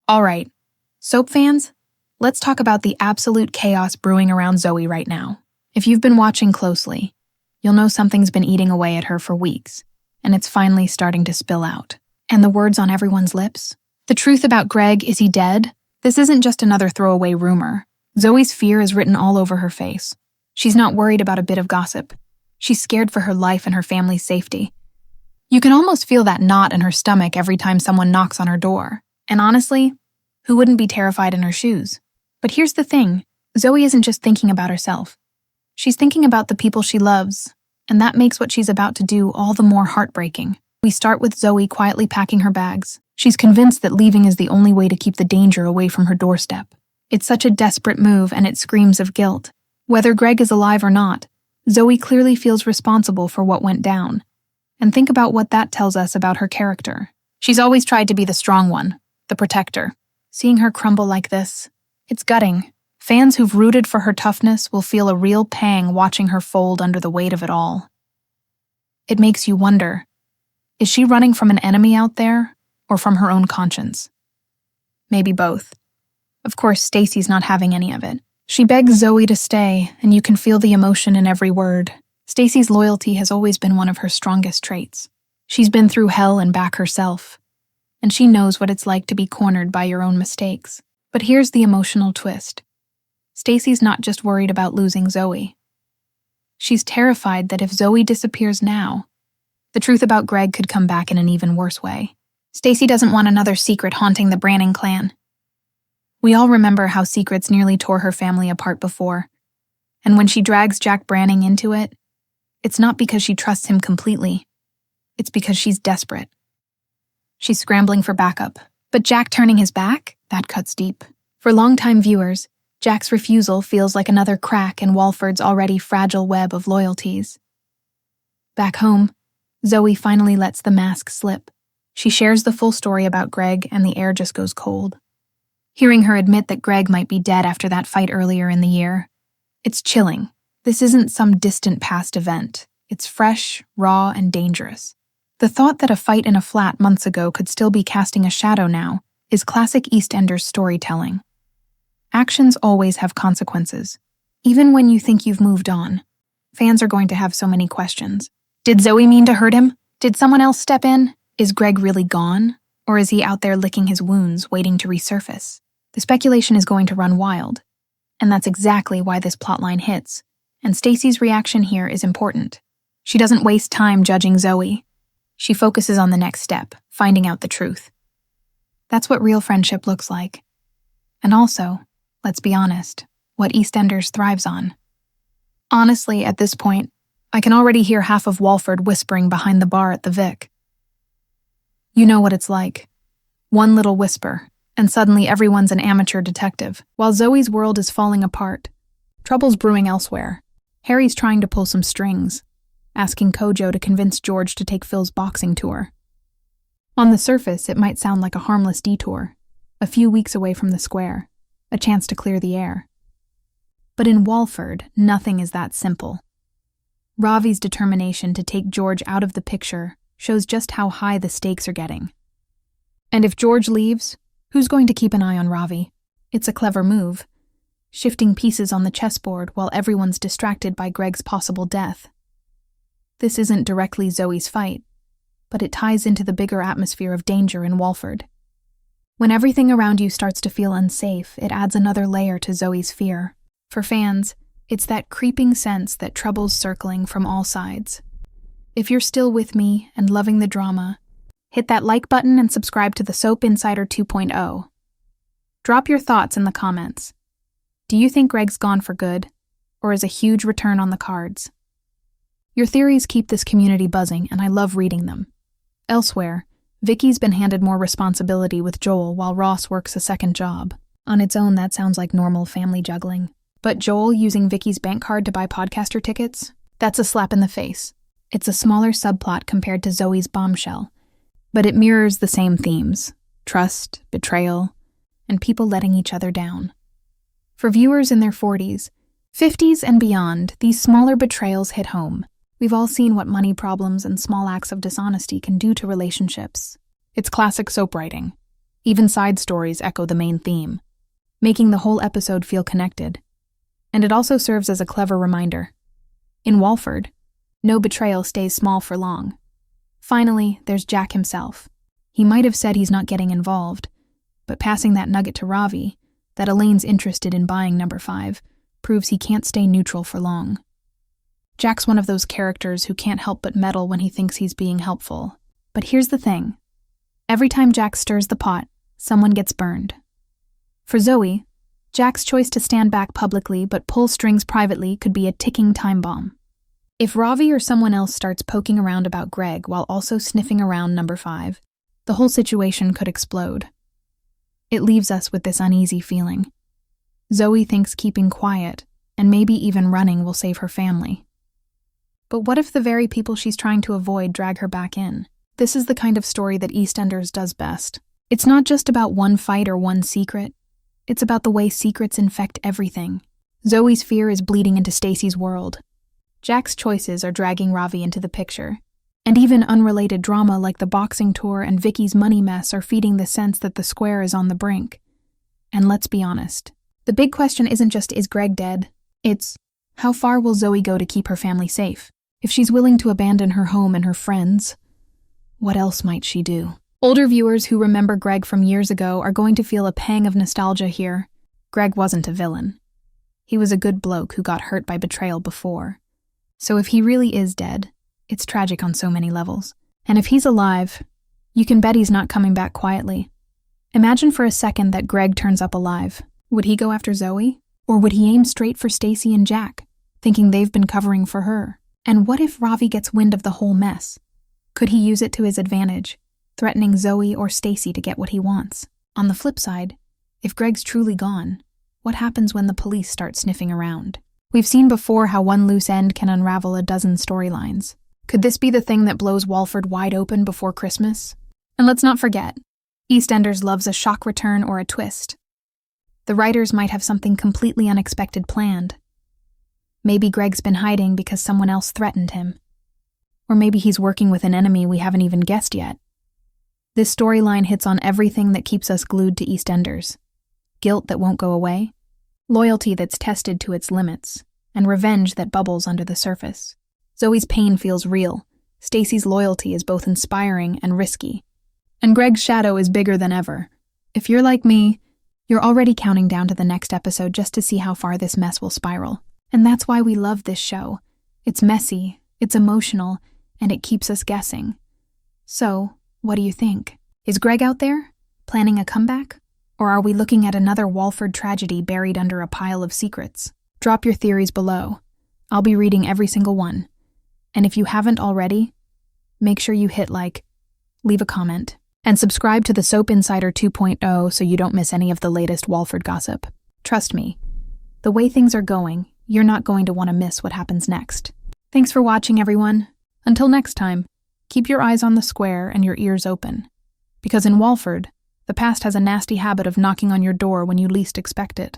All right, soap fans, let's talk about the absolute chaos brewing around Zoe right now. If you've been watching closely, you'll know something's been eating away at her for weeks, and it's finally starting to spill out. And the words on everyone's lips? The truth about Greg, is he dead? This isn't just another throwaway rumor. Zoe's fear is written all over her face. She's not worried about a bit of gossip. She's scared for her life and her family's safety. You can almost feel that knot in her stomach every time someone knocks on her door. And honestly, who wouldn't be terrified in her shoes? But here's the thing, Zoe isn't just thinking about herself. She's thinking about the people she loves, and that makes what she's about to do all the more heartbreaking. We start with Zoe quietly packing her bags. She's convinced that leaving is the only way to keep the danger away from her doorstep. It's such a desperate move, and it screams of guilt. Whether Greg is alive or not, Zoe clearly feels responsible for what went down. And think about what that tells us about her character. She's always tried to be the strong one, the protector. Seeing her crumble like this, it's gutting. Fans who've rooted for her toughness will feel a real pang watching her fold under the weight of it all. It makes you wonder, is she running from an enemy out there, or from her own conscience? Maybe both. Of course, Stacey's not having any of it. She begs Zoe to stay, and you can feel the emotion in every word. Stacey's loyalty has always been one of her strongest traits. She's been through hell and back herself, and she knows what it's like to be cornered by your own mistakes. But here's the emotional twist. Stacey's not just worried about losing Zoe. She's terrified that if Zoe disappears now, the truth about Greg could come back in an even worse way. Stacey doesn't want another secret haunting the Branning clan. We all remember how secrets nearly tore her family apart before, and when she drags Jack Branning into it, it's not because she trusts him completely. It's because she's desperate. She's scrambling for backup, but Jack turning his back? That cuts deep. For longtime viewers, Jack's refusal feels like another crack in Walford's already fragile web of loyalties. Back home, Zoe finally lets the mask slip. She shares the full story about Greg, and the air just goes cold. Hearing her admit that Greg might be dead after that fight earlier in the year, it's chilling. This isn't some distant past event. It's fresh, raw, and dangerous. The thought that a fight in a flat months ago could still be casting a shadow now is classic EastEnders storytelling. Actions always have consequences. Even when you think you've moved on, fans are going to have so many questions. Did Zoe mean to hurt him? Did someone else step in? Is Greg really gone? Or is he out there licking his wounds, waiting to resurface? The speculation is going to run wild. And that's exactly why this plotline hits. And Stacey's reaction here is important. She doesn't waste time judging Zoe. She focuses on the next step, finding out the truth. That's what real friendship looks like. And also, let's be honest, what EastEnders thrives on. Honestly, at this point, I can already hear half of Walford whispering behind the bar at the Vic. You know what it's like. One little whisper, and suddenly everyone's an amateur detective. While Zoe's world is falling apart, trouble's brewing elsewhere. Harry's trying to pull some strings, asking Kojo to convince George to take Phil's boxing tour. On the surface, it might sound like a harmless detour, a few weeks away from the square, a chance to clear the air. But in Walford, nothing is that simple. Ravi's determination to take George out of the picture shows just how high the stakes are getting. And if George leaves, who's going to keep an eye on Ravi? It's a clever move, shifting pieces on the chessboard while everyone's distracted by Greg's possible death. This isn't directly Zoe's fight, but it ties into the bigger atmosphere of danger in Walford. When everything around you starts to feel unsafe, it adds another layer to Zoe's fear. For fans, it's that creeping sense that trouble's circling from all sides. If you're still with me and loving the drama, hit that like button and subscribe to the Soap Insider 2.0. Drop your thoughts in the comments. Do you think Greg's gone for good, or is a huge return on the cards? Your theories keep this community buzzing, and I love reading them. Elsewhere, Vicki's been handed more responsibility with Joel while Ross works a second job. On its own, that sounds like normal family juggling. But Joel using Vicki's bank card to buy podcaster tickets? That's a slap in the face. It's a smaller subplot compared to Zoe's bombshell, but it mirrors the same themes: trust, betrayal, and people letting each other down. For viewers in their 40s, 50s, and beyond, these smaller betrayals hit home. We've all seen what money problems and small acts of dishonesty can do to relationships. It's classic soap writing. Even side stories echo the main theme, making the whole episode feel connected. And it also serves as a clever reminder. In Walford, no betrayal stays small for long. Finally, there's Jack himself. He might have said he's not getting involved, but passing that nugget to Ravi, that Elaine's interested in buying No.5, proves he can't stay neutral for long. Jack's one of those characters who can't help but meddle when he thinks he's being helpful. But here's the thing. Every time Jack stirs the pot, someone gets burned. For Zoe, Jack's choice to stand back publicly but pull strings privately could be a ticking time bomb. If Ravi or someone else starts poking around about Greg while also sniffing around No.5, the whole situation could explode. It leaves us with this uneasy feeling. Zoe thinks keeping quiet, and maybe even running, will save her family. But what if the very people she's trying to avoid drag her back in? This is the kind of story that EastEnders does best. It's not just about one fight or one secret. It's about the way secrets infect everything. Zoe's fear is bleeding into Stacey's world. Jack's choices are dragging Ravi into the picture. And even unrelated drama like the boxing tour and Vicki's money mess are feeding the sense that the square is on the brink. And let's be honest. The big question isn't just, is Greg dead? It's, how far will Zoe go to keep her family safe? If she's willing to abandon her home and her friends, what else might she do? Older viewers who remember Greg from years ago are going to feel a pang of nostalgia here. Greg wasn't a villain. He was a good bloke who got hurt by betrayal before. So if he really is dead, it's tragic on so many levels. And if he's alive, you can bet he's not coming back quietly. Imagine for a second that Greg turns up alive. Would he go after Zoe? Or would he aim straight for Stacey and Jack, thinking they've been covering for her? And what if Ravi gets wind of the whole mess? Could he use it to his advantage, threatening Zoe or Stacey to get what he wants? On the flip side, if Greg's truly gone, what happens when the police start sniffing around? We've seen before how one loose end can unravel a dozen storylines. Could this be the thing that blows Walford wide open before Christmas? And let's not forget, EastEnders loves a shock return or a twist. The writers might have something completely unexpected planned. Maybe Greg's been hiding because someone else threatened him. Or maybe he's working with an enemy we haven't even guessed yet. This storyline hits on everything that keeps us glued to EastEnders. Guilt that won't go away, loyalty that's tested to its limits, and revenge that bubbles under the surface. Zoe's pain feels real. Stacey's loyalty is both inspiring and risky. And Greg's shadow is bigger than ever. If you're like me, you're already counting down to the next episode just to see how far this mess will spiral. And that's why we love this show. It's messy, it's emotional, and it keeps us guessing. So, what do you think? Is Greg out there, planning a comeback? Or are we looking at another Walford tragedy buried under a pile of secrets? Drop your theories below. I'll be reading every single one. And if you haven't already, make sure you hit like, leave a comment, and subscribe to the Soap Insider 2.0 so you don't miss any of the latest Walford gossip. Trust me, the way things are going, you're not going to want to miss what happens next. Thanks for watching, everyone. Until next time, keep your eyes on the square and your ears open. Because in Walford, the past has a nasty habit of knocking on your door when you least expect it.